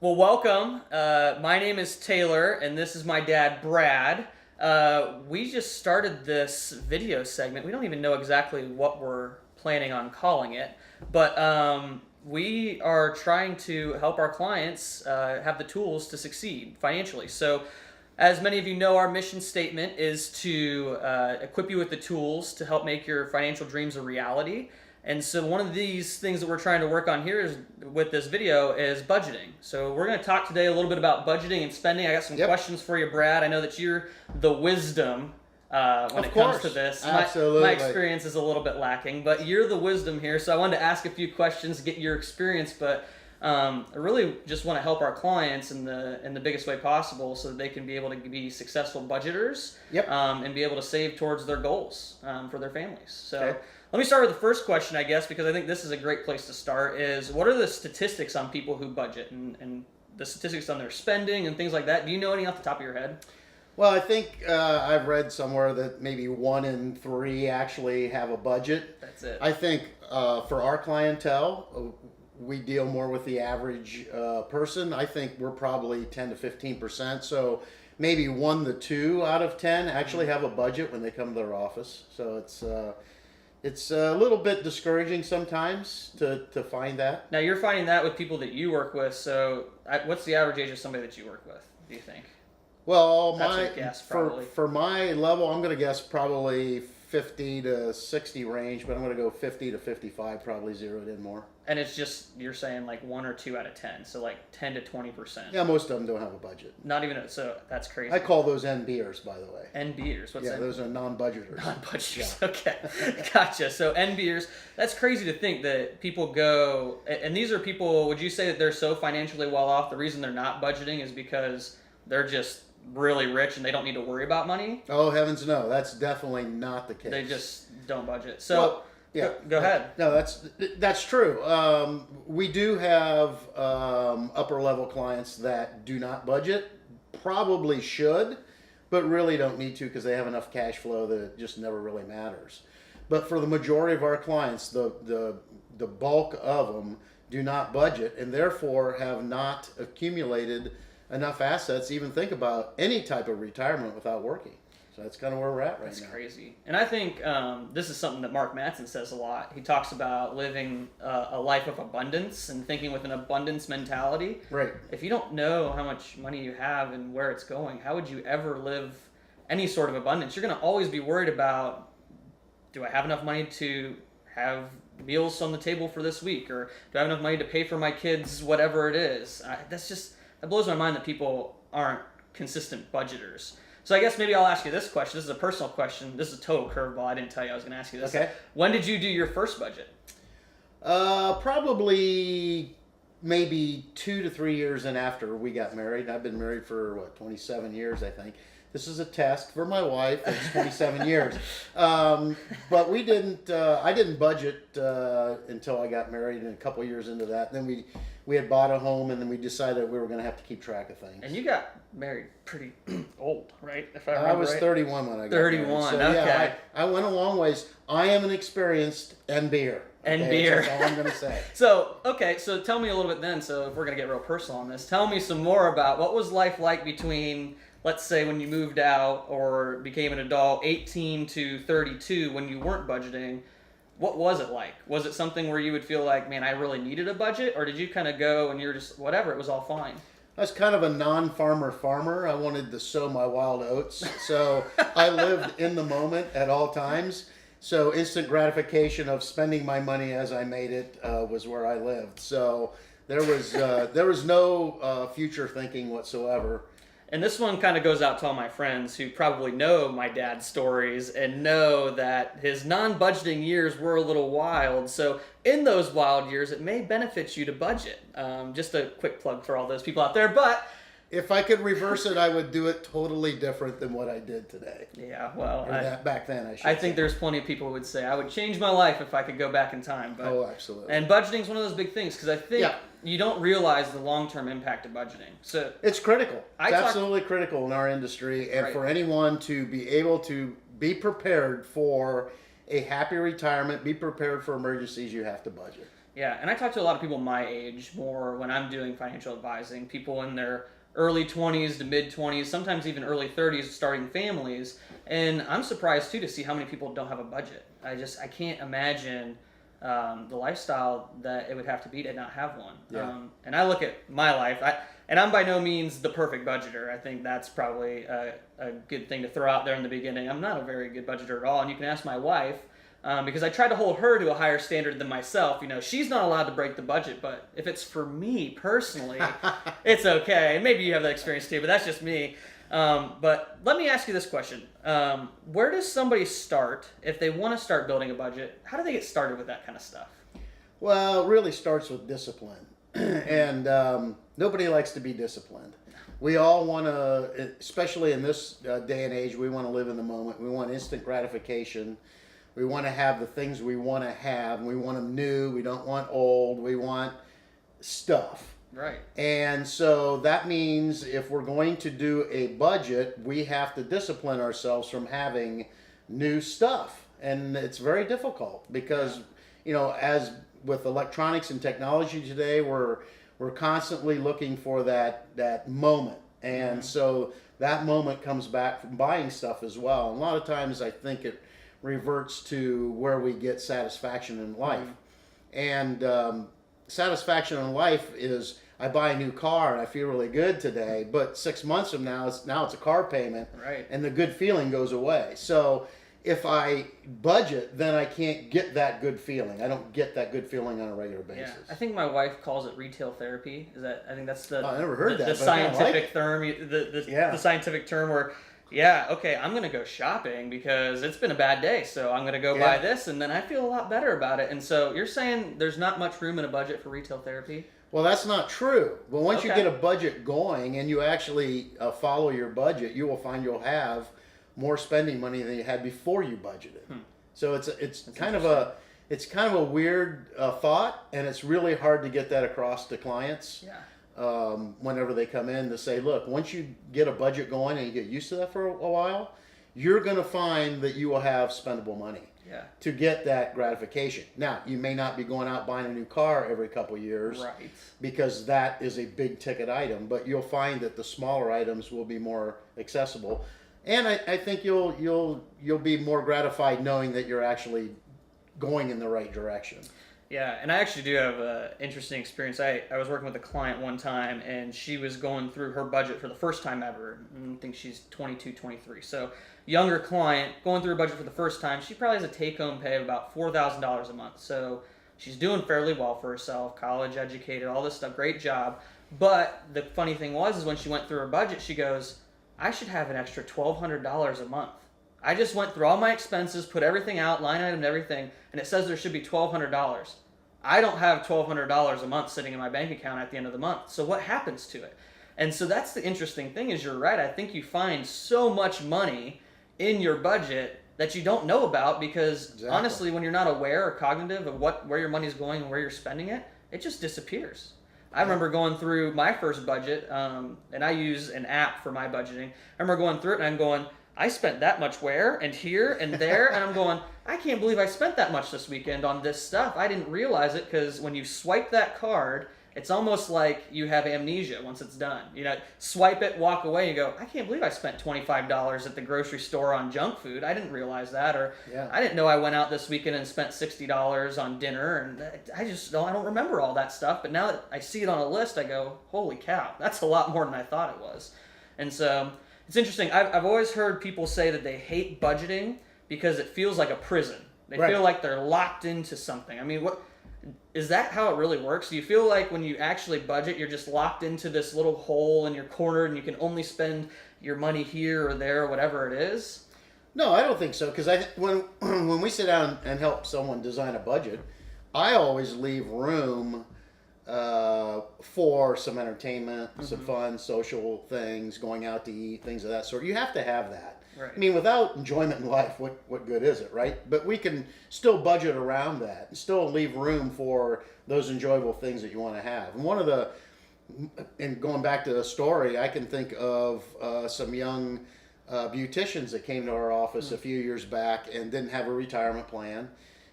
Well, welcome. My name is Taylor, and this is my dad, Brad. We just started this video segment. We don't even know exactly what we're planning on calling it, but we are trying to help our clients have the tools to succeed financially. So, as many of you know, our mission statement is to equip you with the tools to help make your financial dreams a reality. And so one of these things that we're trying to work on here is with this video is budgeting. So we're going to talk today a little bit about budgeting and spending. I got some questions for you, Brad. I know that you're the wisdom when it comes to this. Absolutely. My experience is a little bit lacking, but you're the wisdom here. So I wanted to ask a few questions, get your experience, but I really just want to help our clients in the biggest way possible so that they can be able to be successful budgeters and be able to save towards their goals for their families. So let me start with the first question, I guess, because I think this is a great place to start, is what are the statistics on people who budget and the statistics on their spending and things like that? Do you know any off the top of your head? Well, I think I've read somewhere that maybe 1 in 3 actually have a budget. That's it. I think for our clientele, we deal more with the average person. I think we're probably 10 to 15%. So maybe 1 to 2 out of 10 actually have a budget when they come to their office. So it's a little bit discouraging sometimes to find that. Now, you're finding that with people that you work with. So what's the average age of somebody that you work with, do you think? Well, for my level, I'm going to guess probably 50 to 60 range, but I'm going to go 50 to 55, probably zeroed in more. And it's just, you're saying like 1 or 2 out of 10, so like 10 to 20%. Yeah, most of them don't have a budget. Not even, so that's crazy. I call those NBers, by the way. NBers, what's that? Yeah, those are non-budgeters. Non-budgeters, yeah. Okay. Gotcha. So NBers, that's crazy to think that people go, and these are people, would you say that they're so financially well off, the reason they're not budgeting is because they're just really rich and they don't need to worry about money? Oh, heavens no. That's definitely not the case. They just don't budget. So, go ahead. No, that's true. We do have upper level clients that do not budget, probably should, but really don't need to because they have enough cash flow that it just never really matters. But for the majority of our clients, the bulk of them do not budget and therefore have not accumulated enough assets to even think about any type of retirement without working. So that's kind of where we're at right now. That's crazy. And I think this is something that Mark Mattson says a lot. He talks about living a life of abundance and thinking with an abundance mentality. Right. If you don't know how much money you have and where it's going, how would you ever live any sort of abundance? You're going to always be worried about, do I have enough money to have meals on the table for this week? Or do I have enough money to pay for my kids, whatever it is? That blows my mind that people aren't consistent budgeters. So I guess maybe I'll ask you this question. This is a personal question. This is a total curveball. I didn't tell you I was going to ask you this. Okay. When did you do your first budget? Probably maybe 2 to 3 years in after we got married. I've been married for, 27 years, I think. This is a test for my wife. It's 27 years. But we didn't, I didn't budget until I got married, and a couple years into that. Then we had bought a home, and then we decided we were going to have to keep track of things. And you got married pretty old, right? If I remember I was right. 31 when I got 31, married. So, okay. Yeah, I went a long ways. I am an experienced NBer. NBer. That's all I'm going to say. So tell me a little bit then, so if we're going to get real personal on this, tell me some more about what was life like between, let's say, when you moved out or became an adult, 18 to 32, when you weren't budgeting. What was it like? Was it something where you would feel like, man, I really needed a budget? Or did you kind of go and you're just, whatever, it was all fine? I was kind of a non-farmer farmer. I wanted to sow my wild oats. So I lived in the moment at all times. So instant gratification of spending my money as I made it was where I lived. So there was no future thinking whatsoever. And this one kind of goes out to all my friends who probably know my dad's stories and know that his non-budgeting years were a little wild. So in those wild years, it may benefit you to budget. Just a quick plug for all those people out there. But if I could reverse it, I would do it totally different than what I did today. Yeah, well, back then, I should I think there's plenty of people who would say I would change my life if I could go back in time. But, oh, absolutely. And budgeting is one of those big things because I think you don't realize the long-term impact of budgeting. So it's critical. It's absolutely critical in our industry, and for anyone to be able to be prepared for a happy retirement, be prepared for emergencies, you have to budget. Yeah, and I talk to a lot of people my age more when I'm doing financial advising, people in their early 20s to mid 20s, sometimes even early 30s starting families, and I'm surprised too to see how many people don't have a budget. I can't imagine the lifestyle that it would have to be to not have one. Yeah. And I look at my life, and I'm by no means the perfect budgeter. I think that's probably a good thing to throw out there in the beginning. I'm not a very good budgeter at all, and you can ask my wife. Because I try to hold her to a higher standard than myself. You know, she's not allowed to break the budget, but if it's for me personally, it's okay. And maybe you have that experience too, but that's just me. But let me ask you this question. Where does somebody start if they want to start building a budget? How do they get started with that kind of stuff? Well, it really starts with discipline. And nobody likes to be disciplined. We all want to, especially in this day and age, we want to live in the moment. We want instant gratification. We want to have the things we want to have. We want them new. We don't want old. We want stuff. Right. And so that means if we're going to do a budget, we have to discipline ourselves from having new stuff. And it's very difficult because, you know, as with electronics and technology today, we're constantly looking for that moment. And so that moment comes back from buying stuff as well. And a lot of times I think it reverts to where we get satisfaction in life. And satisfaction in life is I buy a new car and I feel really good today, but 6 months from now it's a car payment, right, and the good feeling goes away. So if I budget, then I can't get that good feeling. I don't get that good feeling on a regular basis. Yeah, I think my wife calls it retail therapy. I think that's the I never heard that, the but I kinda scientific like it. term. The scientific term where, yeah, okay, I'm gonna go shopping because it's been a bad day, so I'm gonna go buy this, and then I feel a lot better about it. And so you're saying there's not much room in a budget for retail therapy? Well, that's not true. But once you Okay. get a budget going and you actually follow your budget, you will find you'll have more spending money than you had before you budgeted. So it's kind of a weird thought, and it's really hard to get that across to clients. Yeah. Whenever they come in to say, look, once you get a budget going and you get used to that for a while, you're going to find that you will have spendable money to get that gratification. Now, you may not be going out buying a new car every couple years, Right. because that is a big ticket item, but you'll find that the smaller items will be more accessible. And I think you'll be more gratified knowing that you're actually going in the right direction. Yeah, and I actually do have an interesting experience. I was working with a client one time, and she was going through her budget for the first time ever. I think she's 22, 23. So, younger client, going through her budget for the first time. She probably has a take-home pay of about $4,000 a month. So, she's doing fairly well for herself, college educated, all this stuff, great job. But the funny thing is when she went through her budget, she goes, I should have an extra $1,200 a month. I just went through all my expenses, put everything out, line item and everything, and it says there should be $1,200. I don't have $1,200 a month sitting in my bank account at the end of the month. So what happens to it? And so that's the interesting thing is you're right. I think you find so much money in your budget that you don't know about because honestly, when you're not aware or cognitive of where your money's going and where you're spending it, it just disappears. I remember going through my first budget, and I use an app for my budgeting. I remember going through it and I'm going, I spent that much where and here and there, and I'm going, I can't believe I spent that much this weekend on this stuff. I didn't realize it because when you swipe that card, it's almost like you have amnesia once it's done. You know, swipe it, walk away, and you go, I can't believe I spent $25 at the grocery store on junk food. I didn't realize that, or I didn't know I went out this weekend and spent $60 on dinner, and I don't remember all that stuff. But now that I see it on a list, I go, holy cow, that's a lot more than I thought it was. And so it's interesting. I've always heard people say that they hate budgeting because it feels like a prison. They feel like they're locked into something. I mean, what is that how it really works? Do you feel like when you actually budget, you're just locked into this little hole in your corner and you can only spend your money here or there or whatever it is? No, I don't think so. Because when we sit down and help someone design a budget, I always leave room for some entertainment, some fun, social things, going out to eat, things of that sort. You have to have that. Right. I mean, without enjoyment in life, what good is it, right? But we can still budget around that and still leave room for those enjoyable things that you want to have. And and going back to the story, I can think of some young beauticians that came to our office a few years back and didn't have a retirement plan.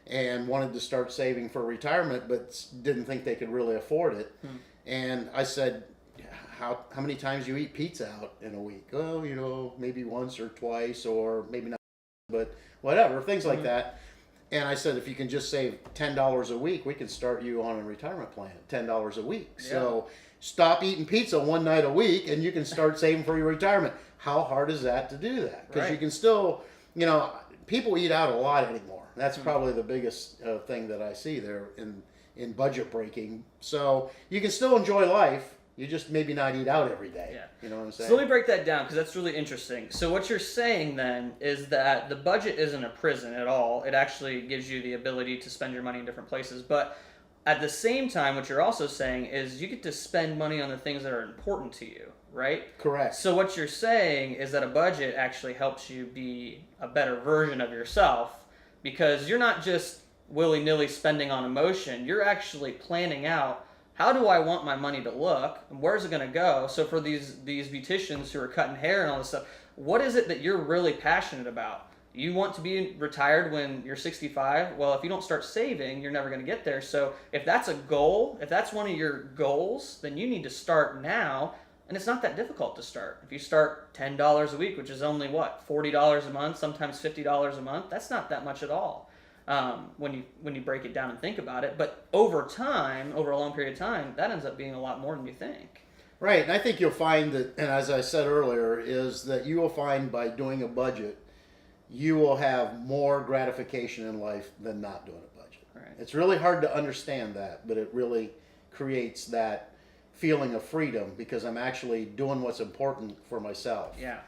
and wanted to start saving for retirement, but didn't think they could really afford it. And I said, how many times do you eat pizza out in a week? Oh, maybe once or twice, or maybe not, but whatever, things like that. And I said, if you can just save $10 a week, we can start you on a retirement plan at $10 a week. Yeah. So stop eating pizza one night a week, and you can start saving for your retirement. How hard is that to do that? Because you can still, people eat out a lot anymore. That's probably the biggest thing that I see there in budget breaking. So you can still enjoy life. You just maybe not eat out every day. Yeah. You know what I'm saying? So let me break that down, because that's really interesting. So what you're saying then is that the budget isn't a prison at all. It actually gives you the ability to spend your money in different places. But at the same time, what you're also saying is you get to spend money on the things that are important to you, right? Correct. So what you're saying is that a budget actually helps you be a better version of yourself, because you're not just willy-nilly spending on emotion. You're actually planning out, how do I want my money to look, and where's it going to go? So for these beauticians who are cutting hair and all this stuff, what is it that you're really passionate about? You want to be retired when you're 65? Well, if you don't start saving, you're never going to get there. So if that's a goal, if that's one of your goals, then you need to start now. And it's not that difficult to start. If you start $10 a week, which is only what, $40 a month, sometimes $50 a month, that's not that much at all. When you break it down and think about it. But over time, over a long period of time, that ends up being a lot more than you think. Right, and I think you'll find that, and as I said earlier, is that you will find by doing a budget, you will have more gratification in life than not doing a budget. Right. It's really hard to understand that, but it really creates that feeling of freedom, because I'm actually doing what's important for myself. Yeah.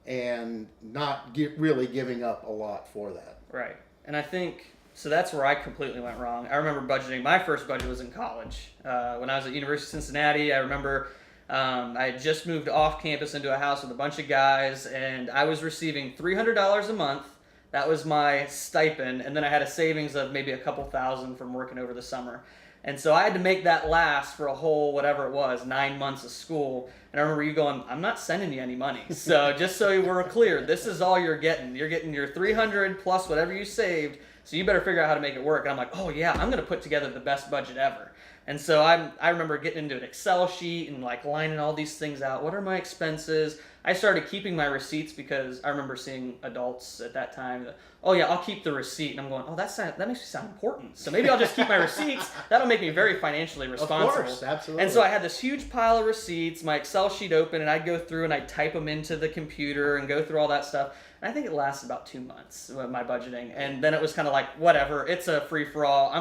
And not really giving up a lot for that. Right. And I think, so that's where I completely went wrong. I remember budgeting. My first budget was in college. When I was at University of Cincinnati, I remember I had just moved off campus into a house with a bunch of guys, and I was receiving $300 a month. That was my stipend. And then I had a savings of maybe a couple thousand from working over the summer. And so I had to make that last for a whole, whatever it was, 9 months of school. And I remember you going, I'm not sending you any money. So just so we're clear, this is all you're getting. You're getting your $300 plus whatever you saved. So you better figure out how to make it work. And I'm like, oh yeah, I'm going to put together the best budget ever. And so I remember getting into an Excel sheet and like lining all these things out. What are my expenses? I started keeping my receipts, because I remember seeing adults at that time that, oh yeah, I'll keep the receipt. And I'm going, oh, that makes me sound important. So maybe I'll just keep my receipts. That'll make me very financially responsible. Of course, absolutely. And so I had this huge pile of receipts, my Excel sheet open, and I'd go through and I'd type them into the computer and go through all that stuff. And I think it lasted about 2 months, my budgeting. And then it was kind of like, whatever, it's a free-for-all.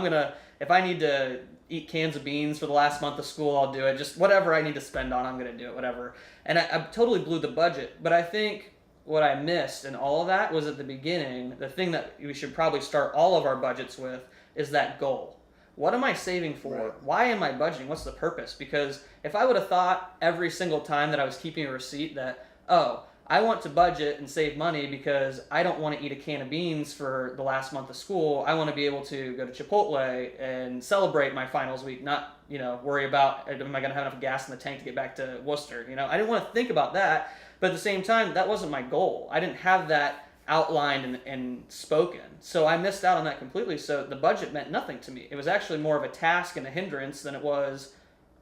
If I need to eat cans of beans for the last month of school, I'll do it. Just whatever I need to spend on, I'm going to do it, whatever. And I totally blew the budget. But I think what I missed in all of that was at the beginning, the thing that we should probably start all of our budgets with is that goal. What am I saving for? Right. Why am I budgeting? What's the purpose? Because if I would have thought every single time that I was keeping a receipt that, oh, I want to budget and save money because I don't want to eat a can of beans for the last month of school. I want to be able to go to Chipotle and celebrate my finals week, not, worry about, am I going to have enough gas in the tank to get back to Worcester? I didn't want to think about that. But at the same time, that wasn't my goal. I didn't have that outlined and spoken. So I missed out on that completely. So the budget meant nothing to me. It was actually more of a task and a hindrance than it was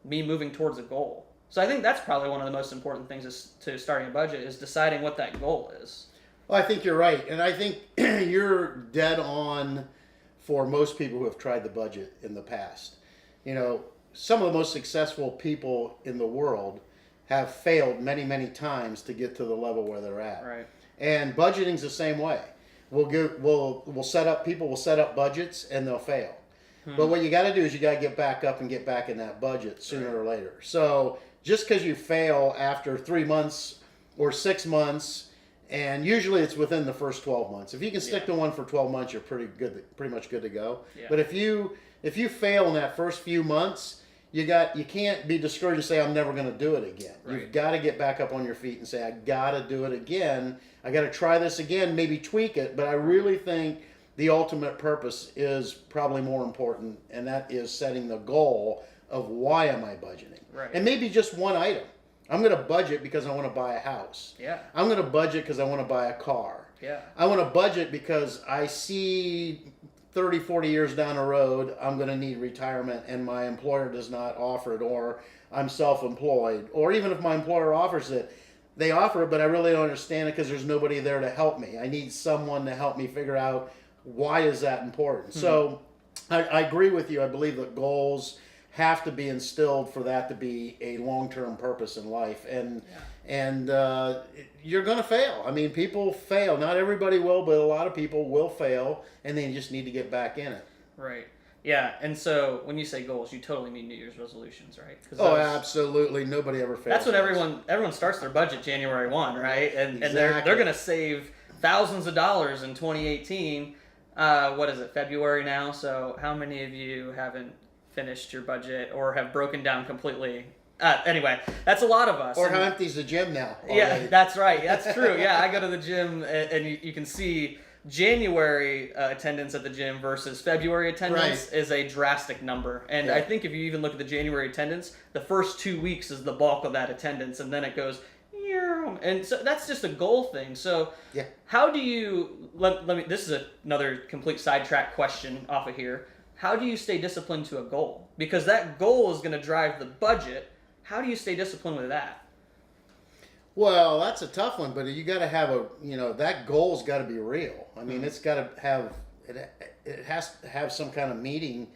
me moving towards a goal. So I think that's probably one of the most important things to starting a budget, is deciding what that goal is. Well, I think you're right. And I think you're dead on for most people who have tried the budget in the past. Some of the most successful people in the world have failed many, many times to get to the level where they're at. Right. And budgeting's the same way. We'll set up budgets and they'll fail. But what you got to do is you got to get back up and get back in that budget sooner or later. So just because you fail after 3 months or 6 months, and usually it's within the first 12 months. If you can stick to one for 12 months, you're pretty much good to go. Yeah. But if you fail in that first few months, you can't be discouraged and say, I'm never going to do it again. Right. You've got to get back up on your feet and say, I got to do it again. I got to try this again, maybe tweak it. But I really think the ultimate purpose is probably more important, and that is setting the goal of why am I budgeting? Right. And maybe just one item. I'm going to budget because I want to buy a house. Yeah. I'm going to budget because I want to buy a car. Yeah. I want to budget because I see 30, 40 years down the road, I'm going to need retirement and my employer does not offer it, or I'm self-employed, or even if my employer offers it, they offer it, but I really don't understand it because there's nobody there to help me. I need someone to help me figure out why is that important. So I agree with you. I believe that goals have to be instilled for that to be a long-term purpose in life. And you're going to fail. I mean, people fail. Not everybody will, but a lot of people will fail, and they just need to get back in it. Right. Yeah. And so when you say goals, you totally mean New Year's resolutions, right? Oh, absolutely. Nobody ever fails. That's what everyone starts their budget January 1, right? And Exactly. they're going to save thousands of dollars in 2018. What is it, February now? So how many of you haven't finished your budget or have broken down completely? Anyway, that's a lot of us. Or how empty's the gym now? Yeah, already? that's right. That's true. Yeah, I go to the gym and you can see January attendance at the gym versus February attendance is a drastic number. And I think if you even look at the January attendance, the first 2 weeks is the bulk of that attendance, and then it goes, and so that's just a goal thing. So how do you, let me, this is another complete sidetrack question off of here. How do you stay disciplined to a goal? Because that goal is going to drive the budget. How do you stay disciplined with that? Well, that's a tough one, but you got to have that goal's got to be real. I mean, it's got to have, it has to have some kind of meaning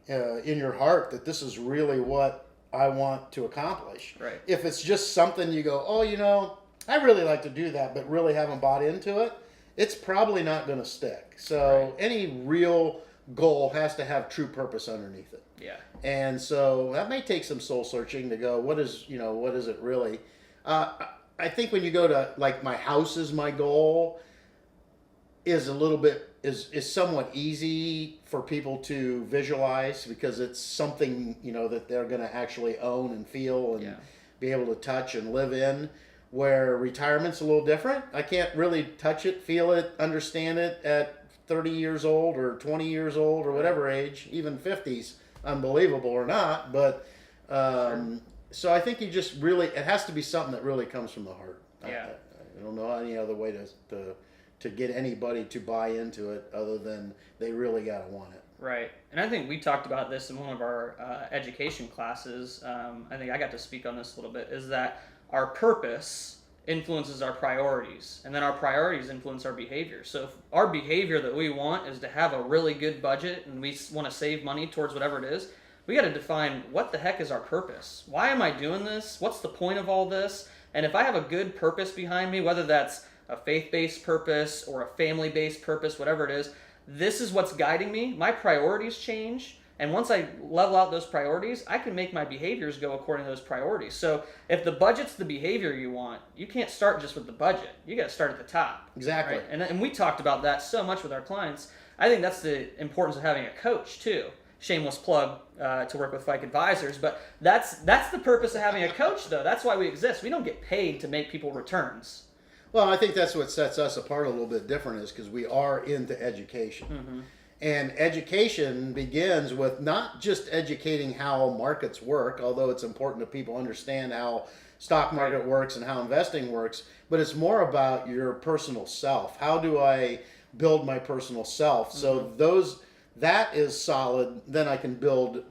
in your heart that this is really what I want to accomplish. Right. If it's just something you go, oh, I really like to do that, but really haven't bought into it, it's probably not going to stick. So any real goal has to have true purpose underneath it. Yeah. And so that may take some soul searching to go, what is it really? I think when you go to, like, my house is my goal is a little bit, is somewhat easy for people to visualize because it's something, that they're going to actually own and feel and be able to touch and live in, where retirement's a little different. I can't really touch it, feel it, understand it at 30 years old or 20 years old or whatever age, even 50s, unbelievable or not, but so I think you just really, it has to be something that really comes from the heart. Yeah. I don't know any other way to get anybody to buy into it other than they really got to want it. Right. And I think we talked about this in one of our education classes. I think I got to speak on this a little bit, is that our purpose influences our priorities, and then our priorities influence our behavior. So if our behavior that we want is to have a really good budget and we want to save money towards whatever it is, we got to define what the heck is our purpose. Why am I doing this? What's the point of all this? And if I have a good purpose behind me, whether that's a faith-based purpose or a family-based purpose, whatever it is, this is what's guiding me. My priorities change. And once I level out those priorities, I can make my behaviors go according to those priorities. So if the budget's the behavior you want, you can't start just with the budget. You got to start at the top. Exactly. Right? And we talked about that so much with our clients. I think that's the importance of having a coach too. Shameless plug to work with Fike Advisors, but that's the purpose of having a coach, though. That's why we exist. We don't get paid to make people returns. Well, I think that's what sets us apart a little bit different is because we are into education. Mm-hmm. And education begins with not just educating how markets work, although it's important that people understand how stock market works and how investing works, but it's more about your personal self. How do I build my personal self? Mm-hmm. So that is solid. Then I can build,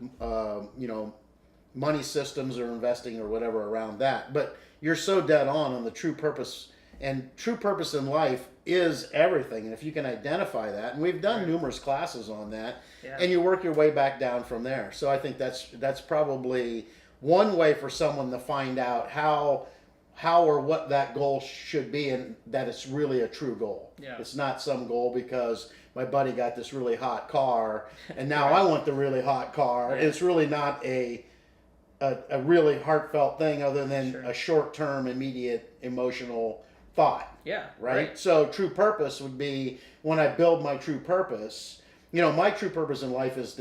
money systems or investing or whatever around that. But you're so dead on the true purpose. And true purpose in life is everything. And if you can identify that, and we've done numerous classes on that, and you work your way back down from there. So I think that's probably one way for someone to find out how or what that goal should be, and that it's really a true goal. Yeah. It's not some goal because my buddy got this really hot car, and now I want the really hot car. Yeah. It's really not a really heartfelt thing other than a short-term, immediate, emotional thought. Yeah. Right? So true purpose would be when I build my true purpose. My true purpose in life is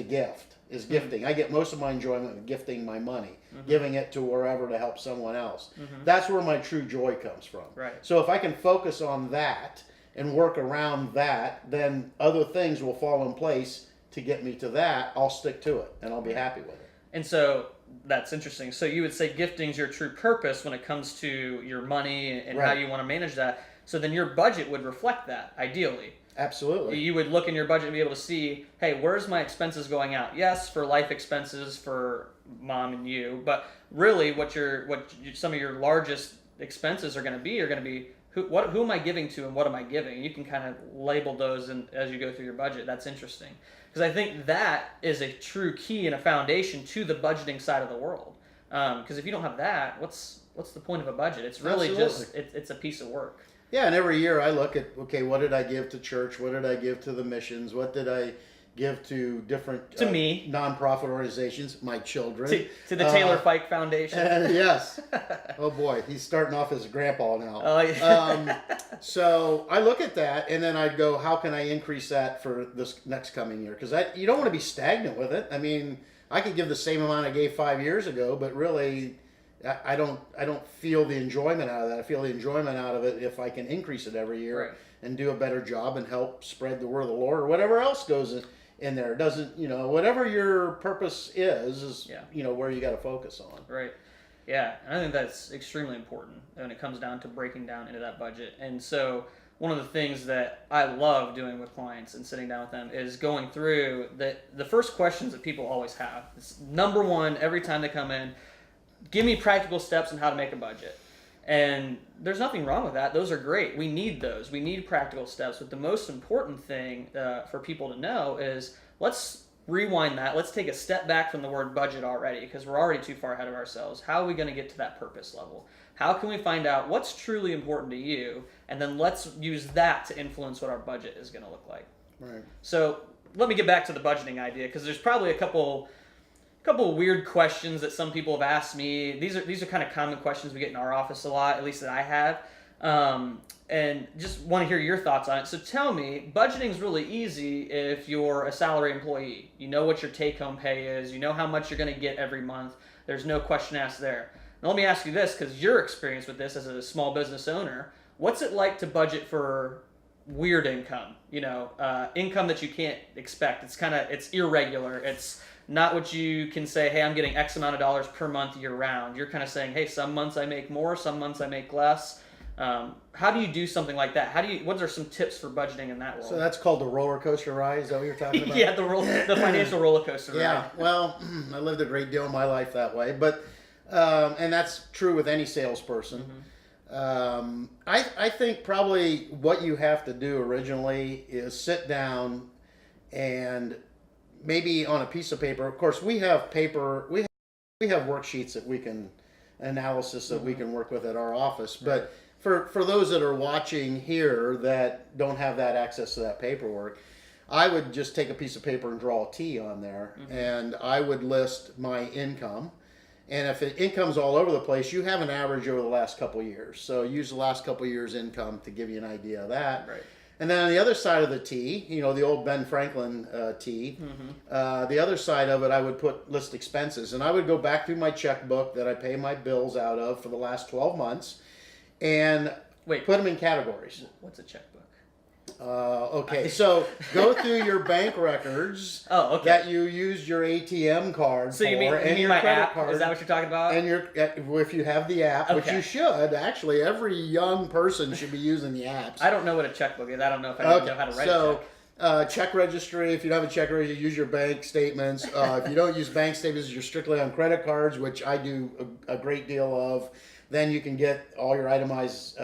gifting. I get most of my enjoyment of gifting my money, giving it to wherever to help someone else. That's where my true joy comes from. Right. So if I can focus on that and work around that, then other things will fall in place to get me to that. I'll stick to it and I'll be happy with it. And so that's interesting. So you would say gifting's your true purpose when it comes to your money and how you want to manage that. So then your budget would reflect that, ideally. Absolutely. You would look in your budget and be able to see, hey, where's my expenses going out? Yes, for life expenses for mom and you, but really some of your largest expenses are going to be who am I giving to and what am I giving? You can kind of label those as you go through your budget. That's interesting because I think that is a true key and a foundation to the budgeting side of the world. Because if you don't have that, what's the point of a budget? It's really Absolutely. it's a piece of work. Yeah, and every year I look at, okay, what did I give to church? What did I give to the missions? What did I give to different me, nonprofit organizations? My children. To the Taylor Fike Foundation. Yes. Oh boy, he's starting off as a grandpa now. Oh, yeah. So I look at that, and then I'd go, how can I increase that for this next coming year? Because you don't want to be stagnant with it. I mean, I could give the same amount I gave 5 years ago, but really, I don't feel the enjoyment out of that. I feel the enjoyment out of it if I can increase it every year, right, and do a better job and help spread the word of the Lord or whatever else goes in there. It doesn't, whatever your purpose is where you got to focus on. Right. Yeah, and I think that's extremely important when it comes down to breaking down into that budget. And so one of the things that I love doing with clients and sitting down with them is going through the first questions that people always have. It's number one every time they come in. Give me practical steps on how to make a budget. And there's nothing wrong with that. Those are great. We need those. We need practical steps. But the most important thing for people to know is let's rewind that. Let's take a step back from the word budget already because we're already too far ahead of ourselves. How are we going to get to that purpose level? How can we find out what's truly important to you? And then let's use that to influence what our budget is going to look like. Right. So let me get back to the budgeting idea because there's probably a couple weird questions that some people have asked me. These are kind of common questions we get in our office a lot, at least that I have. And just want to hear your thoughts on it. So tell me, budgeting is really easy if you're a salary employee. You know what your take-home pay is. You know how much you're going to get every month. There's no question asked there. Now let me ask you this, because your experience with this as a small business owner, what's it like to budget for weird income? Income that you can't expect. It's irregular. It's not what you can say, hey, I'm getting X amount of dollars per month year round. You're kind of saying, hey, some months I make more, some months I make less. How do you do something like that? What are some tips for budgeting in that world? So that's called the roller coaster ride. Is that what you're talking about? Yeah, the financial roller coaster ride. Yeah, well, I lived a great deal of my life that way, but and that's true with any salesperson. Mm-hmm. I think probably what you have to do originally is sit down and maybe on a piece of paper. Of course, we have paper. We have worksheets that we can analysis that we can work with at our office, but for those that are watching here that don't have that access to that paperwork, I would just take a piece of paper and draw a T on there, and I would list my income. And if income's all over the place, you have an average over the last couple of years. So use the last couple of years' income to give you an idea of that. Right. And then on the other side of the T, the old Ben Franklin T, the other side of it, I would list expenses. And I would go back through my checkbook that I pay my bills out of for the last 12 months and put them in categories. What's a checkbook? Okay, so go through your bank records that you used your ATM card so for, you mean your my credit app? card. Is that what you're talking about? And if you have the app, which you should, actually, every young person should be using the apps. I don't know what a checkbook is. I don't know if I know how to write a check. Check registry. If you don't have a check registry, use your bank statements. If you don't use bank statements, you're strictly on credit cards, which I do a great deal of. Then you can get all your itemized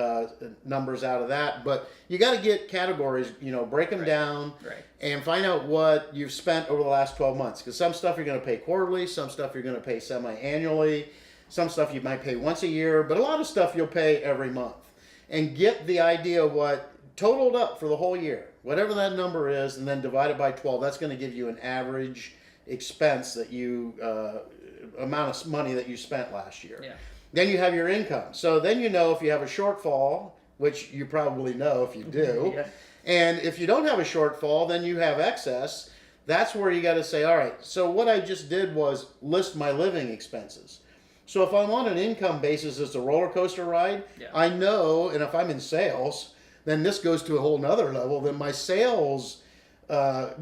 numbers out of that. But you got to get categories, break them down and find out what you've spent over the last 12 months. Because some stuff you're going to pay quarterly, some stuff you're going to pay semi-annually, some stuff you might pay once a year, but a lot of stuff you'll pay every month. And get the idea of what totaled up for the whole year, whatever that number is, and then divide it by 12. That's going to give you an average expense that amount of money that you spent last year. Yeah. Then you have your income. So then if you have a shortfall, which you probably know if you do. Yeah. And if you don't have a shortfall, then you have excess. That's where you got to say, all right, so what I just did was list my living expenses. So if I'm on an income basis, it's a roller coaster ride. Yeah. I know, and if I'm in sales, then this goes to a whole nother level. Then my sales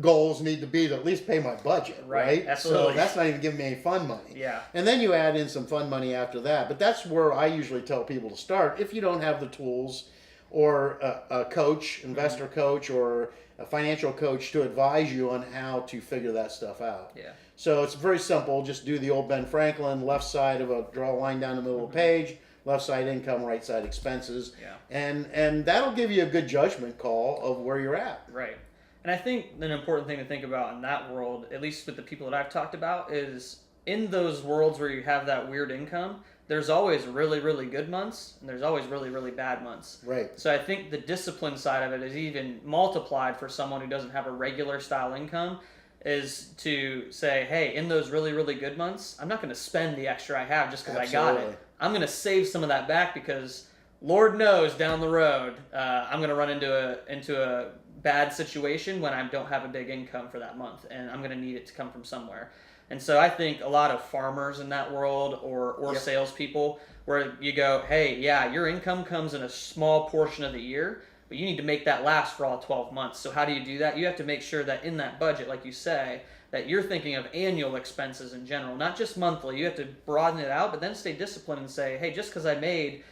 goals need to be to at least pay my budget, right? Absolutely. So that's not even giving me any fun money. Yeah. And then you add in some fun money after that. But that's where I usually tell people to start if you don't have the tools or a coach, investor coach, or a financial coach to advise you on how to figure that stuff out. Yeah. So it's very simple. Just do the old Ben Franklin, left side of draw a line down the middle of the page, left side income, right side expenses. Yeah. And that'll give you a good judgment call of where you're at. Right. And I think an important thing to think about in that world, at least with the people that I've talked about, is in those worlds where you have that weird income, there's always really, really good months, and there's always really, really bad months. Right. So I think the discipline side of it is even multiplied for someone who doesn't have a regular style income, is to say, hey, in those really, really good months, I'm not going to spend the extra I have just because I got it. I'm going to save some of that back because Lord knows down the road I'm going to run into a bad situation when I don't have a big income for that month, and I'm going to need it to come from somewhere. And so I think a lot of farmers in that world or salespeople, where you go, hey, yeah, your income comes in a small portion of the year, but you need to make that last for all 12 months. So how do you do that? You have to make sure that in that budget, like you say, that you're thinking of annual expenses in general, not just monthly. You have to broaden it out, but then stay disciplined and say, hey, just because I made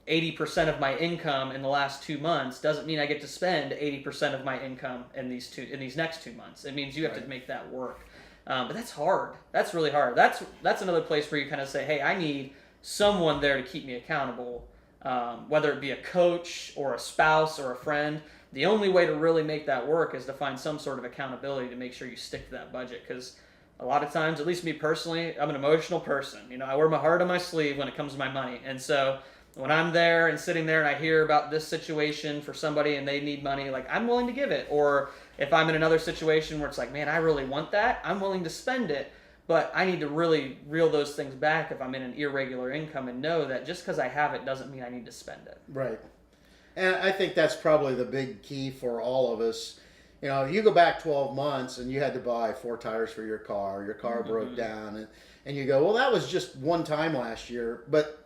80% of my income in the last 2 months doesn't mean I get to spend 80% of my income in these next 2 months. It means you have to make that work. But that's hard. That's really hard. That's another place where you kind of say, hey, I need someone there to keep me accountable, whether it be a coach or a spouse or a friend. The only way to really make that work is to find some sort of accountability to make sure you stick to that budget, because a lot of times, at least me personally, I'm an emotional person. You know, I wear my heart on my sleeve when it comes to my money. And so when I'm there and sitting there and I hear about this situation for somebody and they need money, like, I'm willing to give it. Or if I'm in another situation where it's like, man, I really want that, I'm willing to spend it, but I need to really reel those things back if I'm in an irregular income and know that just because I have it doesn't mean I need to spend it. Right. And I think that's probably the big key for all of us. You know, you go back 12 months and you had to buy 4 tires for your car broke down, and you go, well, that was just one time last year. But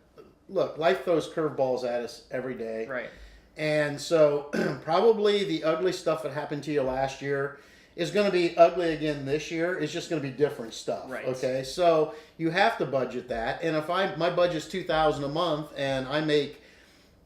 look, life throws curveballs at us every day. Right. And so probably the ugly stuff that happened to you last year is going to be ugly again this year. It's just going to be different stuff. Right. Okay. So you have to budget that. And if my budget's $2,000 a month and I make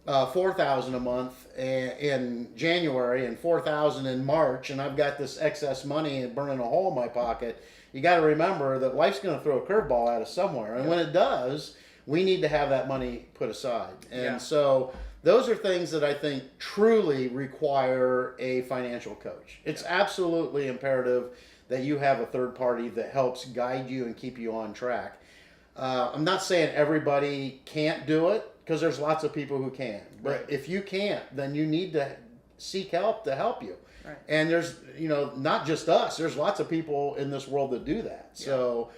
$4,000 a month in January and $4,000 in March, and I've got this excess money burning a hole in my pocket, you got to remember that life's going to throw a curveball at us somewhere. And when it does, we need to have that money put aside. And so those are things that I think truly require a financial coach. It's absolutely imperative that you have a third party that helps guide you and keep you on track. I'm not saying everybody can't do it, because there's lots of people who can. But if you can't, then you need to seek help to help you. Right. And there's, not just us. There's lots of people in this world that do that. Yeah. So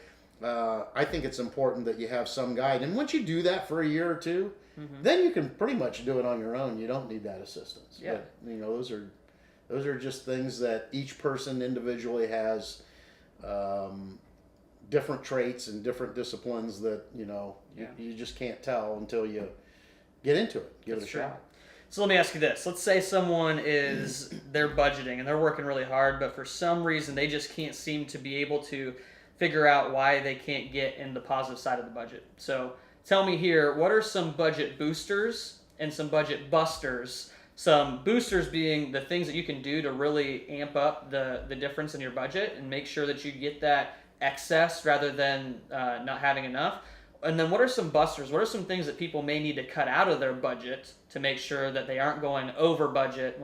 I think it's important that you have some guide. And once you do that for a year or two, then you can pretty much do it on your own. You don't need that assistance. Yeah. But, those are just things that each person individually has different traits and different disciplines that, you just can't tell until you get into it, give it a shot. So let me ask you this. Let's say someone they're budgeting and they're working really hard, but for some reason they just can't seem to be able to figure out why they can't get in the positive side of the budget. So tell me here, what are some budget boosters and some budget busters? Some boosters being the things that you can do to really amp up the difference in your budget and make sure that you get that excess rather than not having enough. And then what are some busters? What are some things that people may need to cut out of their budget to make sure that they aren't going over budget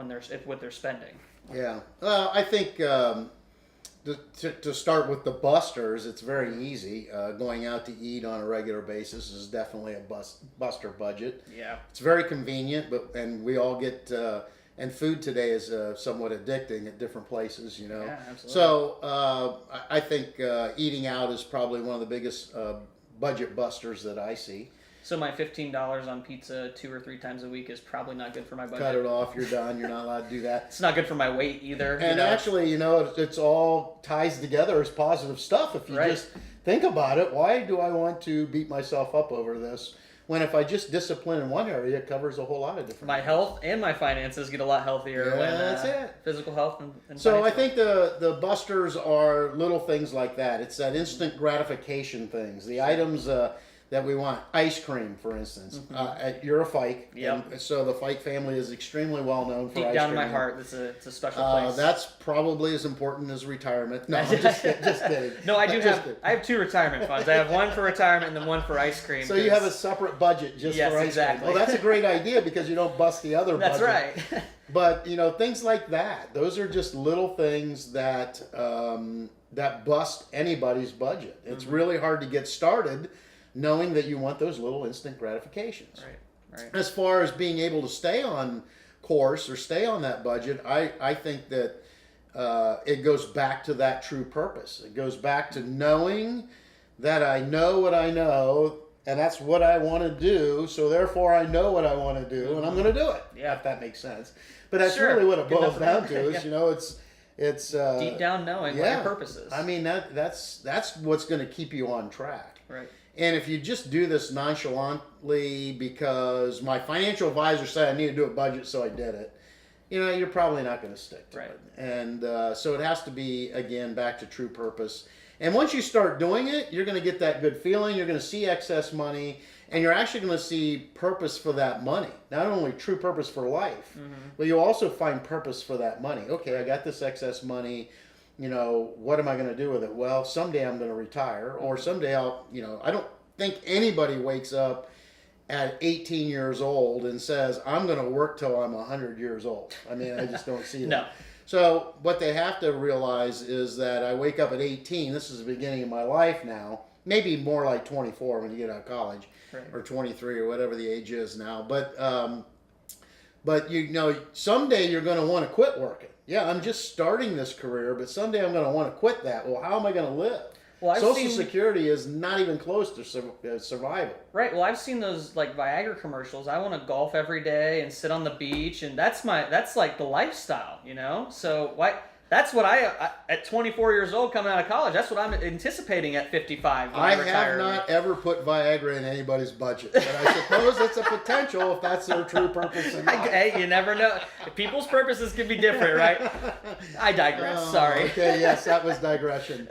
with their spending? Yeah. I think to start with the busters, it's very easy. Going out to eat on a regular basis is definitely a buster budget. Yeah. It's very convenient, and we all get... and food today is somewhat addicting at different places, Yeah, absolutely. So I think eating out is probably one of the biggest budget busters that I see. So my $15 on pizza 2 or 3 times a week is probably not good for my budget. Cut it off. You're done. You're not allowed to do that. It's not good for my weight either. And actually, it's all ties together as positive stuff. If you just think about it, why do I want to beat myself up over this? When if I just discipline in one area, it covers a whole lot of different My things. Health and my finances get a lot healthier. Yeah, when, that's it. Physical health and so I think the busters are little things like that. It's that instant gratification things. The items that we want. Ice cream, for instance. You're a Fike. Yep. And so the Fike family is extremely well known for Deep ice down cream. in my heart, it's a special place. That's probably as important as retirement. No, I'm just kidding. No, I have 2 retirement funds. I have one for retirement and then one for ice cream. So you have a separate budget just Yes, for ice exactly. cream. Well, that's a great idea because you don't bust the other That's budget. right. But things like that. Those are just little things that that bust anybody's budget. It's really hard to get started, knowing that you want those little instant gratifications. Right. As far as being able to stay on course or stay on that budget, I think that it goes back to that true purpose. It goes back to knowing that I know what I know, and that's what I want to do, so therefore I know what I want to do, and I'm going to do it. Yeah. If that makes sense. But that's Sure. really what it Good boils enough. down to is, it's Deep down knowing what your purpose is. I mean, that's what's going to keep you on track. Right. And if you just do this nonchalantly because my financial advisor said I need to do a budget, so I did it, you're probably not going to stick to it. And so it has to be, again, back to true purpose. And once you start doing it, you're going to get that good feeling. You're going to see excess money, and you're actually going to see purpose for that money. Not only true purpose for life, but you'll also find purpose for that money. Okay, I got this excess money. What am I going to do with it? Well, someday I'm going to retire, or someday I don't think anybody wakes up at 18 years old and says, I'm going to work till I'm 100 years old. I mean, I just don't see that. No. So what they have to realize is that I wake up at 18. This is the beginning of my life now. Maybe more like 24 when you get out of college, or 23 or whatever the age is now. But someday you're going to want to quit working. Yeah, I'm just starting this career, but someday I'm going to want to quit that. Well, how am I going to live? Well, Social Security is not even close to survival. Right. Well, I've seen those like Viagra commercials. I want to golf every day and sit on the beach, and that's like the lifestyle, So that's what I at 24 years old coming out of college. That's what I'm anticipating at 55. When I retire. Have not ever put Viagra in anybody's budget, but I suppose it's a potential if that's their true purpose. Hey, you never know. People's purposes can be different, right? I digress. Sorry. Okay. Yes, that was digression.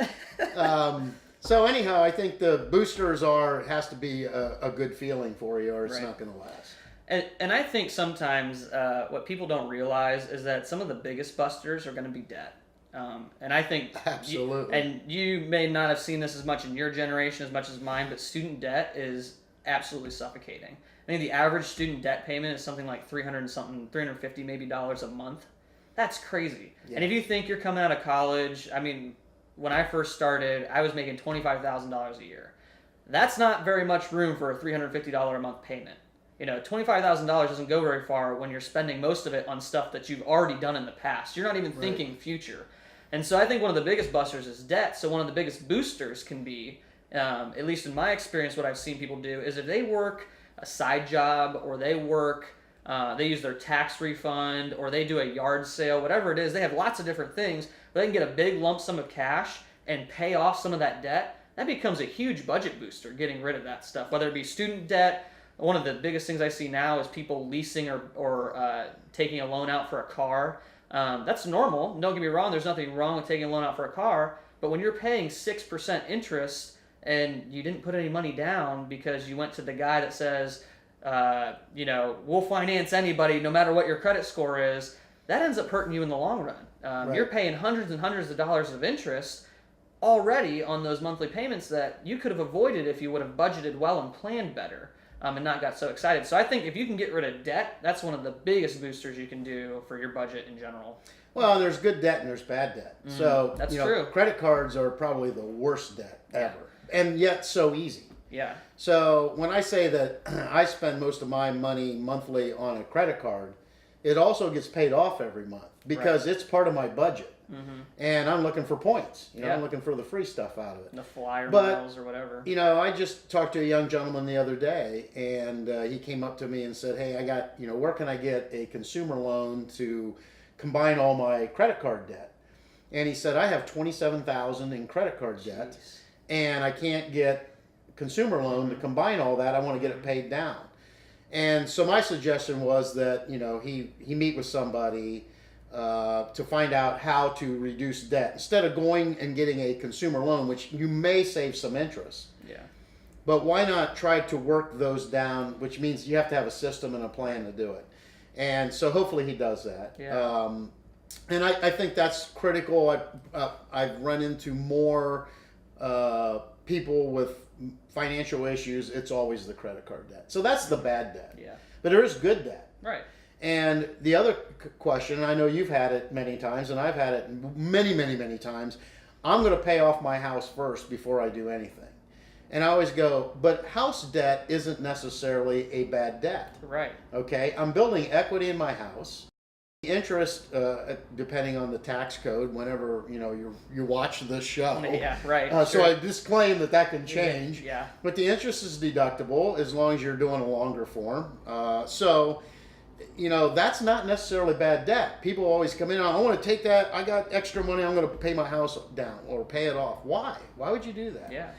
So anyhow, I think the boosters has to be a good feeling for you, or it's not going to last. And I think sometimes what people don't realize is that some of the biggest busters are going to be debt. And I think absolutely. You may not have seen this as much in your generation as much as mine, but student debt is absolutely suffocating. I think the average student debt payment is something like $350 maybe dollars a month. That's crazy. Yeah. And if you think you're coming out of college, I mean, when I first started, I was making $25,000 a year. That's not very much room for a $350 a month payment. $25,000 doesn't go very far when you're spending most of it on stuff that you've already done in the past. You're not even thinking future. And so I think one of the biggest busters is debt. So one of the biggest boosters can be, at least in my experience, what I've seen people do is if they work a side job, or they work, they use their tax refund, or they do a yard sale, whatever it is, they have lots of different things, but they can get a big lump sum of cash and pay off some of that debt. That becomes a huge budget booster, getting rid of that stuff, whether it be student debt. One of the biggest things I see now is people leasing or taking a loan out for a car. That's normal. Don't get me wrong. There's nothing wrong with taking a loan out for a car. But when you're paying 6% interest and you didn't put any money down because you went to the guy that says, we'll finance anybody no matter what your credit score is, that ends up hurting you in the long run. You're paying hundreds and hundreds of dollars of interest already on those monthly payments that you could have avoided if you would have budgeted well and planned better. And not got so excited. So I think if you can get rid of debt, that's one of the biggest boosters you can do for your budget in general. Well, there's good debt and there's bad debt. So that's true. Credit cards are probably the worst debt ever, and yet so easy. Yeah. So when I say that I spend most of my money monthly on a credit card, it also gets paid off every month because it's part of my budget. And I'm looking for points. I'm looking for the free stuff out of it. The flyer miles or whatever. I just talked to a young gentleman the other day, and he came up to me and said, hey, I got, where can I get a consumer loan to combine all my credit card debt? And he said, I have $27,000 in credit card debt, and I can't get consumer loan to combine all that. I want to get it paid down. And so my suggestion was that, he meet with somebody to find out how to reduce debt instead of going and getting a consumer loan, which you may save some interest. Yeah. But why not try to work those down, which means you have to have a system and a plan to do it. And so hopefully he does that. Yeah. And I think that's critical. I've run into more people with financial issues. It's always the credit card debt. So that's the bad debt. Yeah. But there is good debt. Right. And the other question, I know you've had it many times, and I've had it many, many, many times. I'm going to pay off my house first before I do anything. And I always go, but house debt isn't necessarily a bad debt. Right. Okay, I'm building equity in my house. The interest, depending on the tax code, whenever you watch this show. Yeah. Right. So sure. I disclaim that can change. Yeah. But the interest is deductible as long as you're doing a longer form. So that's not necessarily bad debt. People always come in, I want to take that, I got extra money, I'm going to pay my house down or pay it off. Why? Why would you do that? Yeah.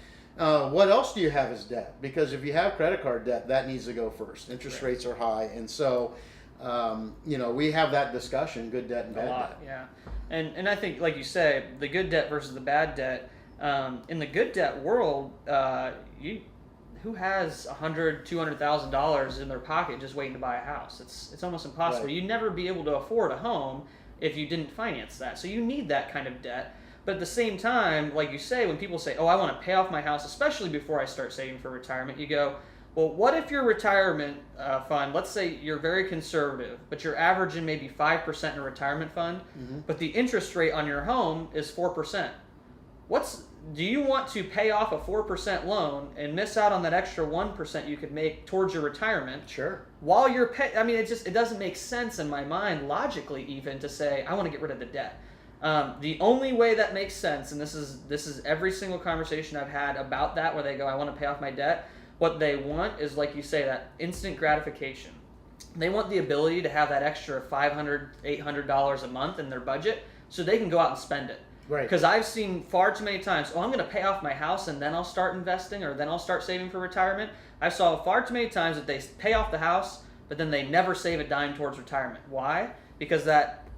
What else do you have as debt? Because if you have credit card debt, that needs to go first. Interest rates are high. And so, we have that discussion, good debt and bad debt. Yeah. And I think, like you say, the good debt versus the bad debt, in the good debt world, who has $100,000-$200,000 in their pocket just waiting to buy a house? It's almost impossible. Right. You'd never be able to afford a home if you didn't finance that. So you need that kind of debt. But at the same time, like you say, when people say, oh, I want to pay off my house, especially before I start saving for retirement, you go, well, what if your retirement fund, let's say you're very conservative, but you're averaging maybe 5% in a retirement fund, but the interest rate on your home is 4%. Do you want to pay off a 4% loan and miss out on that extra 1% you could make towards your retirement? Sure. While you're it doesn't make sense in my mind, logically even, to say, I want to get rid of the debt. The only way that makes sense, and this is every single conversation I've had about that, where they go, I want to pay off my debt. What they want is, like you say, that instant gratification. They want the ability to have that extra $500, $800 a month in their budget so they can go out and spend it. Right. Because I've seen far too many times, I'm going to pay off my house and then I'll start investing, or then I'll start saving for retirement. I saw far too many times that they pay off the house, but then they never save a dime towards retirement. Why? Because that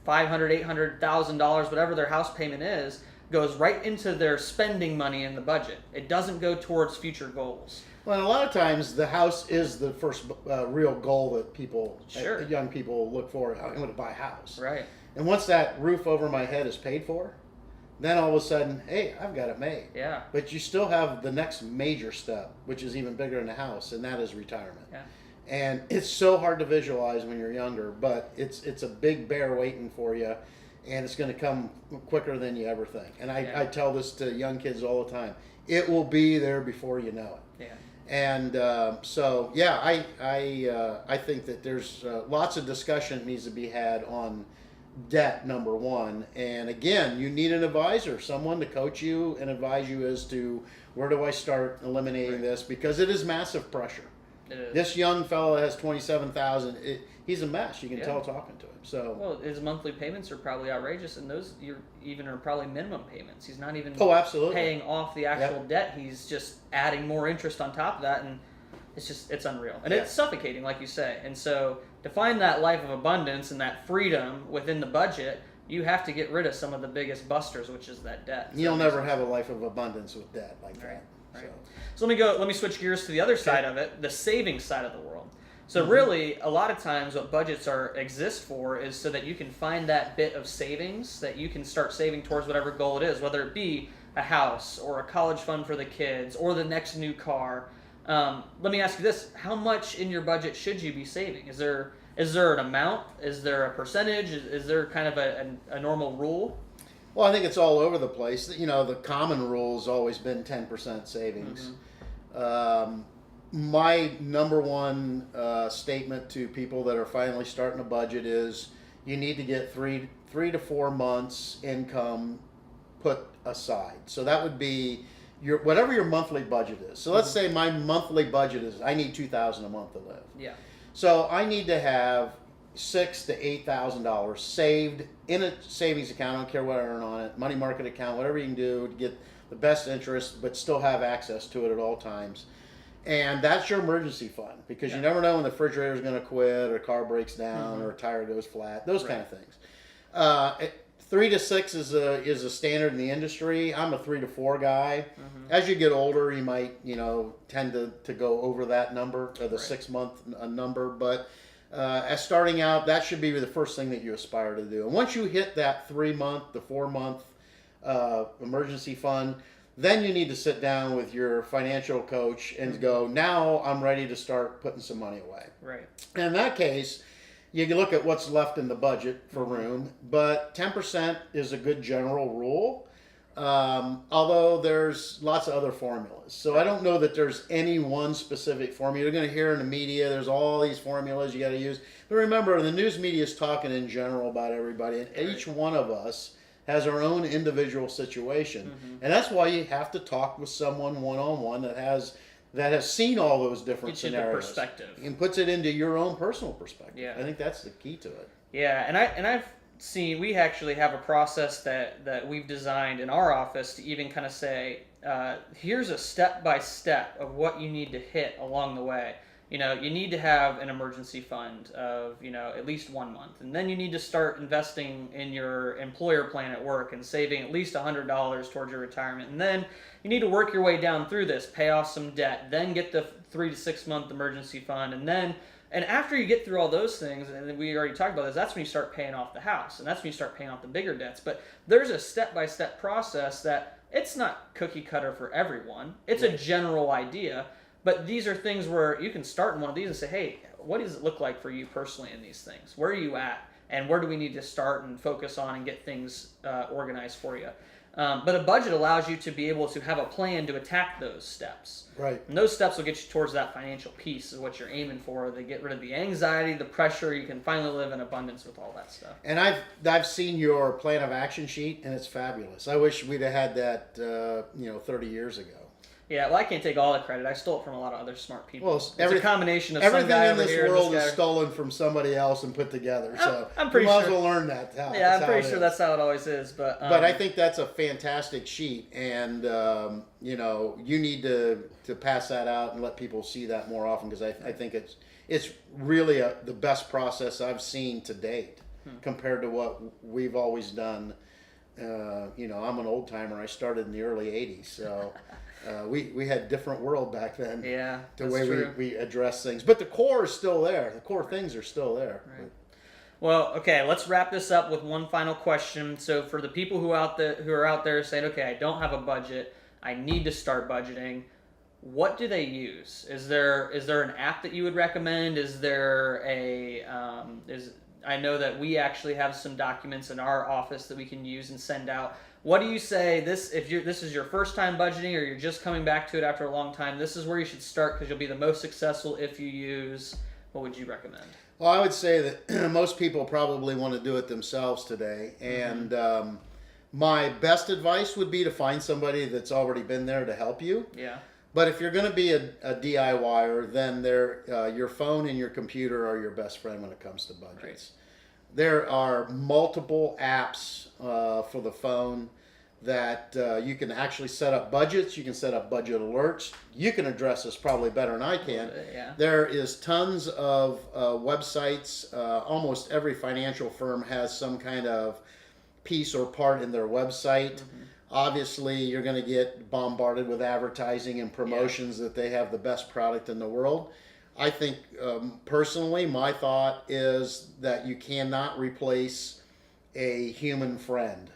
$500,000, $800,000, whatever their house payment is, goes right into their spending money in the budget. It doesn't go towards future goals. Well, and a lot of times the house is the first real goal that young people look for. I'm going to buy a house. Right. And once that roof over my head is paid for, then all of a sudden, hey, I've got it made. Yeah. But you still have the next major step, which is even bigger than the house, and that is retirement. Yeah. And it's so hard to visualize when you're younger, but it's a big bear waiting for you, and it's going to come quicker than you ever think. And I tell this to young kids all the time. It will be there before you know it. Yeah. And I think that there's lots of discussion that needs to be had on debt, number one. And again, you need an advisor, someone to coach you and advise you as to where do I start eliminating this, because it is massive pressure. It is. This young fellow has 27,000. He's a mess. You can tell talking to him. So well, his monthly payments are probably outrageous, and those are probably minimum payments. He's not even absolutely paying off the actual debt. He's just adding more interest on top of that, and it's unreal, and it's suffocating, like you say. And so to find that life of abundance and that freedom within the budget, you have to get rid of some of the biggest busters, which is that debt. You'll never have a life of abundance with debt like that. Right. So let me switch gears to the other side of it, the savings side of the world. So really, a lot of times what budgets exist for is so that you can find that bit of savings that you can start saving towards whatever goal it is, whether it be a house or a college fund for the kids or the next new car. Let me ask you this: how much in your budget should you be saving? Is there an amount? Is there a percentage? Is there kind of a normal rule? Well, I think it's all over the place. The common rule has always been 10% savings. My number one statement to people that are finally starting a budget is you need to get three to 4 months income put aside. So that would be whatever your monthly budget is. So let's say my monthly budget is I need $2,000 a month to live. Yeah. So I need to have $6,000 to $8,000 saved in a savings account. I don't care what I earn on it, money market account, whatever you can do to get the best interest, but still have access to it at all times. And that's your emergency fund, because you never know when the refrigerator is going to quit, or a car breaks down, or a tire goes flat. Those kind of things. 3 to 6 is a standard in the industry. I'm a 3 to 4 guy. As you get older, you might tend to go over that number, or the 6 month number. But as starting out, that should be the first thing that you aspire to do. And once you hit that 3 month, the 4 month emergency fund, then you need to sit down with your financial coach and go, now I'm ready to start putting some money away. Right. And in that case, you can look at what's left in the budget for room, but 10% is a good general rule. Although there's lots of other formulas. So I don't know that there's any one specific formula. You're going to hear in the media, there's all these formulas you got to use. But remember, the news media is talking in general about everybody, and each one of us has our own individual situation. And that's why you have to talk with someone one-on-one that has seen all those different scenarios. Perspective. And puts it into your own personal perspective. Yeah. I think that's the key to it. Yeah, and I've seen, we actually have a process that we've designed in our office to even kind of say, here's a step-by-step of what you need to hit along the way. You need to have an emergency fund of, at least 1 month. And then you need to start investing in your employer plan at work and saving at least $100 towards your retirement. And then you need to work your way down through this, pay off some debt, then get the 3 to 6 month emergency fund. And after you get through all those things, and we already talked about this, that's when you start paying off the house. And that's when you start paying off the bigger debts. But there's a step-by-step process that it's not cookie cutter for everyone. It's a general idea. But these are things where you can start in one of these and say, hey, what does it look like for you personally in these things? Where are you at? And where do we need to start and focus on and get things organized for you? But a budget allows you to be able to have a plan to attack those steps. Right. And those steps will get you towards that financial piece of what you're aiming for. They get rid of the anxiety, the pressure. You can finally live in abundance with all that stuff. And I've seen your plan of action sheet, and it's fabulous. I wish we'd have had that 30 years ago. Yeah, well, I can't take all the credit. I stole it from a lot of other smart people. Well, it's a combination of some guy everything in this world is guy. stolen from somebody else and put together. So I'm pretty you might sure. as well learn that. Yeah, I'm pretty sure that's how it always is. But I think that's a fantastic sheet, and you need to pass that out and let people see that more often, because I think it's really the best process I've seen to date compared to what we've always done. I'm an old timer. I started in the early '80s, so. We had different world back then. Yeah, the way we address things, but the core is still there. The core things are still there. Right. Well, okay, let's wrap this up with one final question. So, for the people who are out there saying, "Okay, I don't have a budget. I need to start budgeting." What do they use? Is there an app that you would recommend? Is there I know that we actually have some documents in our office that we can use and send out. What do you say, this is your first time budgeting, or you're just coming back to it after a long time, this is where you should start because you'll be the most successful if you use, what would you recommend? Well, I would say that most people probably want to do it themselves today. And my best advice would be to find somebody that's already been there to help you. Yeah. But if you're going to be a DIYer, then your phone and your computer are your best friend when it comes to budgets. Right. There are multiple apps for the phone that you can actually set up budgets. You can set up budget alerts. You can address this probably better than I can. Yeah. There is tons of websites. Almost every financial firm has some kind of piece or part in their website. Obviously, you're going to get bombarded with advertising and promotions that they have the best product in the world. I think, personally, my thought is that you cannot replace a human friend.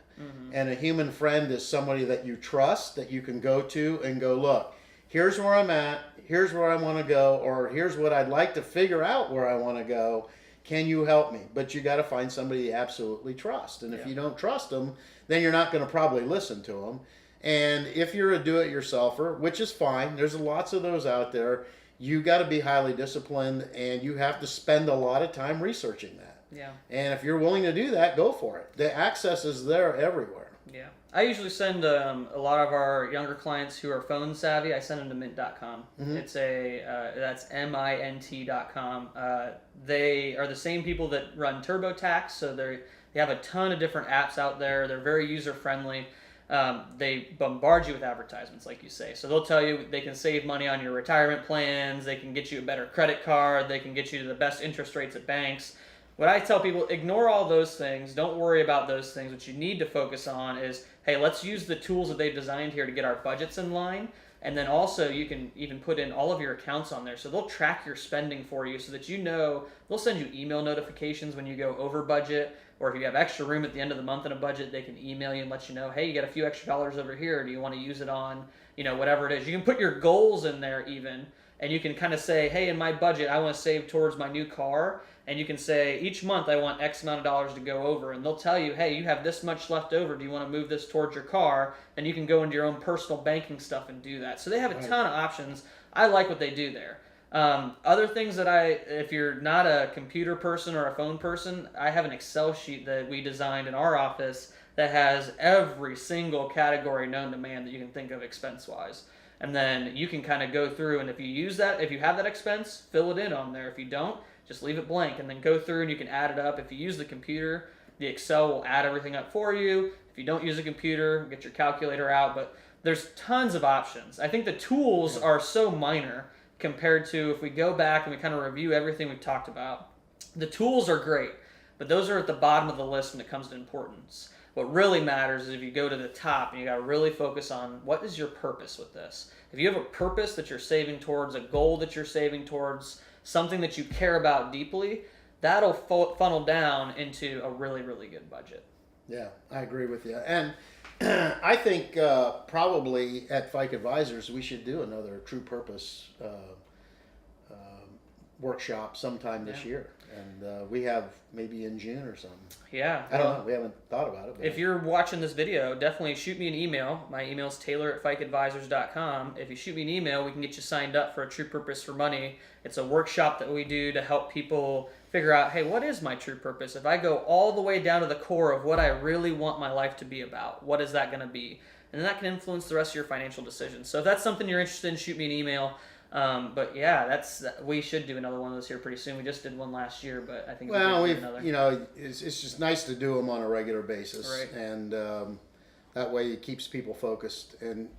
And a human friend is somebody that you trust, that you can go to and go, look, here's where I'm at, here's where I want to go, or here's what I'd like to figure out where I want to go. Can you help me? But you got to find somebody you absolutely trust. And if you don't trust them, then you're not going to probably listen to them. And if you're a do-it-yourselfer, which is fine, there's lots of those out there, you got to be highly disciplined, and you have to spend a lot of time researching that. Yeah. And if you're willing to do that, go for it. The access is there everywhere. Yeah. I usually send a lot of our younger clients who are phone savvy, I send them to mint.com. It's that's mint.com. They are the same people that run TurboTax, so they have a ton of different apps out there. They're very user friendly. They bombard you with advertisements, like you say. So they'll tell you they can save money on your retirement plans, they can get you a better credit card, they can get you to the best interest rates at banks. what I tell people, ignore all those things. Don't worry about those things. What you need to focus on is, hey, let's use the tools that they've designed here to get our budgets in line. And then also you can even put in all of your accounts on there. So they'll track your spending for you so that you know, they'll send you email notifications when you go over budget, or if you have extra room at the end of the month in a budget, they can email you and let you know, hey, you got a few extra dollars over here. Do you want to use it on, whatever it is. You can put your goals in there even, and you can kind of say, hey, in my budget, I want to save towards my new car. And you can say, each month I want X amount of dollars to go over. And they'll tell you, hey, you have this much left over. Do you want to move this towards your car? And you can go into your own personal banking stuff and do that. So they have a ton of options. I like what they do there. Other things that if you're not a computer person or a phone person, I have an Excel sheet that we designed in our office that has every single category known to man that you can think of expense-wise. And then you can kind of go through, and if you use that, if you have that expense, fill it in on there. If you don't, just leave it blank, and then go through and you can add it up. If you use the computer, the Excel will add everything up for you. If you don't use a computer, get your calculator out. But there's tons of options. I think the tools are so minor compared to if we go back and we kind of review everything we've talked about. The tools are great, but those are at the bottom of the list when it comes to importance. What really matters is if you go to the top and you got to really focus on what is your purpose with this. If you have a purpose that you're saving towards, a goal that you're saving towards, something that you care about deeply, that'll funnel down into a really, really good budget. Yeah, I agree with you. And I think probably at Fike Advisors, we should do another true purpose workshop sometime this year. And we have maybe in June or something. Yeah. I don't know. We haven't thought about it. If you're watching this video, definitely shoot me an email. My email is taylor@fikeadvisors.com. If you shoot me an email, we can get you signed up for a True Purpose for Money. It's a workshop that we do to help people figure out, hey, what is my true purpose? If I go all the way down to the core of what I really want my life to be about, what is that going to be? And then that can influence the rest of your financial decisions. So if that's something you're interested in, shoot me an email. But yeah, we should do another one of those here pretty soon. We just did one last year, but I think it's just nice to do them on a regular basis, right. And that way it keeps people focused. And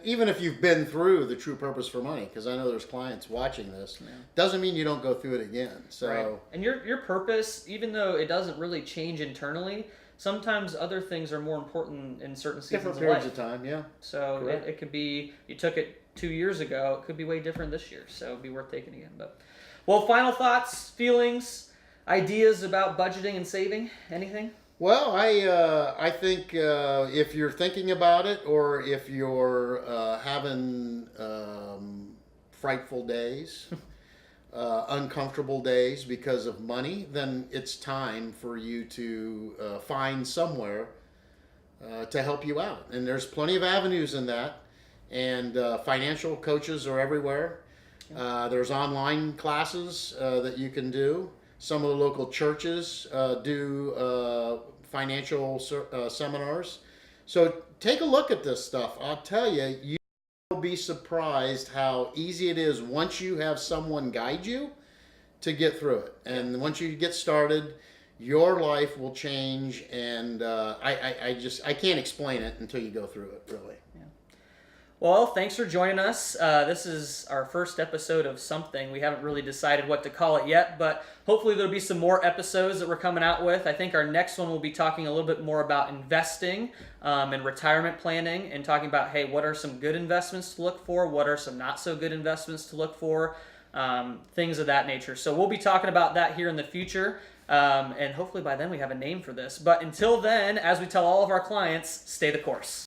even if you've been through the True Purpose for Money, because I know there's clients watching this, doesn't mean you don't go through it again. So right. And your purpose, even though it doesn't really change internally, sometimes other things are more important in certain seasons different of periods life. of time. Yeah. So it could be you took it 2 years ago, it could be way different this year, so it'd be worth taking again. But final thoughts, feelings, ideas about budgeting and saving, anything? Well, I think if you're thinking about it, or if you're having frightful days, uncomfortable days because of money, then it's time for you to find somewhere to help you out. And there's plenty of avenues in that. And financial coaches are everywhere. There's online classes that you can do. Some of the local churches do financial seminars. So take a look at this stuff. I'll tell you, you will be surprised how easy it is once you have someone guide you to get through it. And once you get started, your life will change. And I can't explain it until you go through it, really. Well, thanks for joining us. This is our first episode of something. We haven't really decided what to call it yet, but hopefully there'll be some more episodes that we're coming out with. I think our next one will be talking a little bit more about investing and retirement planning, and talking about, hey, what are some good investments to look for? What are some not so good investments to look for? Things of that nature. So we'll be talking about that here in the future, and hopefully by then we have a name for this. But until then, as we tell all of our clients, stay the course.